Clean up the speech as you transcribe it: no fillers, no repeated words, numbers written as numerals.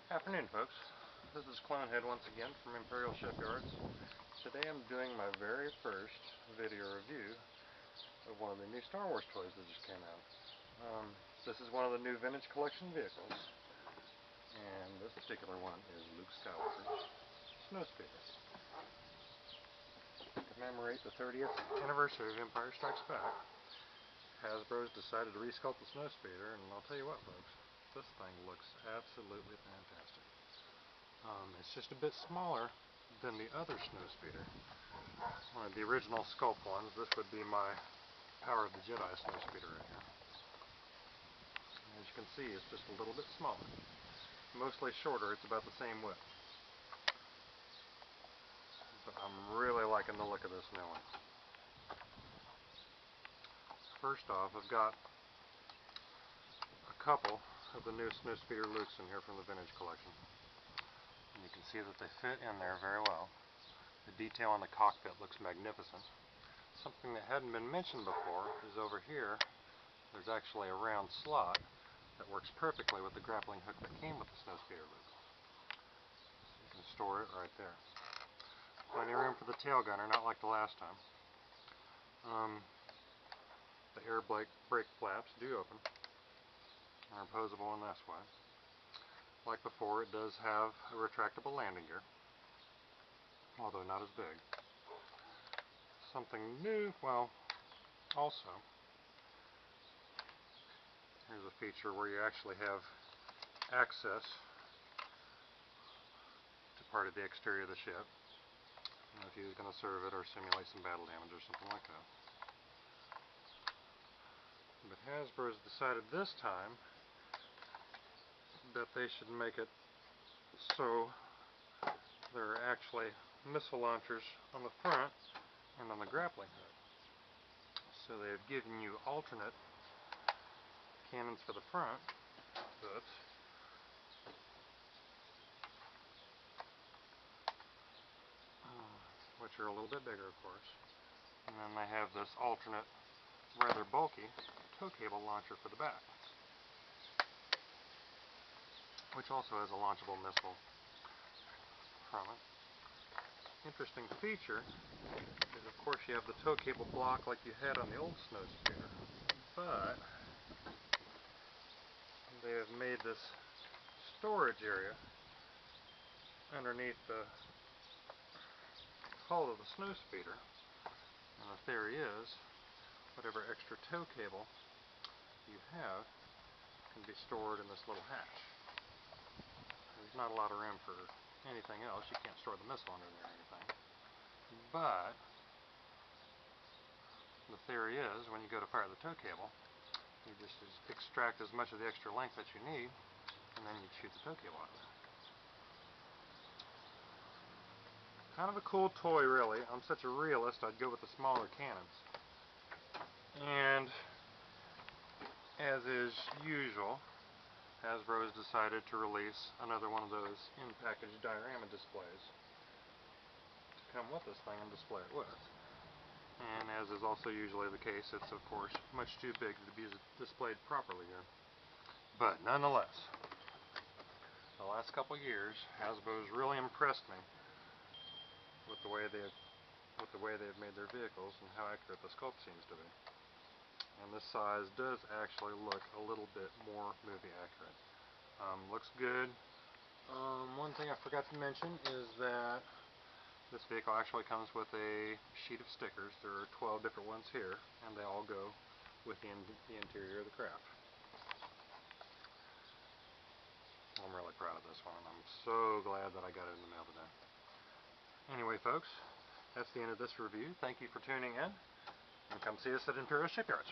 Afternoon, folks. This is Clonehead once again from Imperial Shipyards. Today I'm doing my very first video review of one of the new Star Wars toys that just came out. This is one of the new vintage collection vehicles, and this particular one is Luke Snowspeeder. To commemorate the 30th anniversary of Empire Strikes Back, Hasbro's decided to resculpt the Snowspeeder, and I'll tell you what, folks. This thing looks absolutely fantastic. It's just a bit smaller than the other Snowspeeder. One of the original sculpt ones. This would be my Power of the Jedi Snowspeeder right here. As you can see, it's just a little bit smaller. Mostly shorter, it's about the same width. But I'm really liking the look of this new one. First off, I've got a couple of the new Snowspeeder Lukes in here from the vintage collection. And you can see that they fit in there very well. The detail on the cockpit looks magnificent. Something that hadn't been mentioned before is over here, there's actually a round slot that works perfectly with the grappling hook that came with the Snowspeeder Luke. So you can store it right there. Plenty of room for the tail gunner, not like the last time. The air brake flaps do open. Are opposable in this way. Like before, it does have a retractable landing gear, although not as big. Something new, well, also, here's a feature where you actually have access to part of the exterior of the ship. If you're going to serve it or simulate some battle damage or something like that. But Hasbro's decided this time that they should make it so there are actually missile launchers on the front and on the grappling hook. So they've given you alternate cannons for the front, which are a little bit bigger, of course. And then they have this alternate, rather bulky, tow cable launcher for the back, which also has a launchable missile from it. Interesting feature is, of course, you have the tow cable block like you had on the old Snowspeeder, but they have made this storage area underneath the hull of the Snowspeeder, and the theory is whatever extra tow cable you have can be stored in this little hatch. There's not a lot of room for anything else. You can't store the missile under there or anything. But the theory is when you go to fire the tow cable, you just extract as much of the extra length that you need, and then you shoot the tow cable out of there. Kind of a cool toy, really. I'm such a realist, I'd go with the smaller cannons. And as is usual, Hasbro has decided to release another one of those in-package diorama displays to come with this thing and display it with. And as is also usually the case, it's of course much too big to be displayed properly here. But nonetheless, the last couple years, Hasbro's really impressed me with the way they've made their vehicles and how accurate the sculpt seems to be. And this size does actually look a little bit more movie accurate. Looks good. One thing I forgot to mention is that this vehicle actually comes with a sheet of stickers. There are 12 different ones here, and they all go within the interior of the craft. I'm really proud of this one, and I'm so glad that I got it in the mail today. Anyway, folks, that's the end of this review. Thank you for tuning in. And come see us at Imperial Shipyards.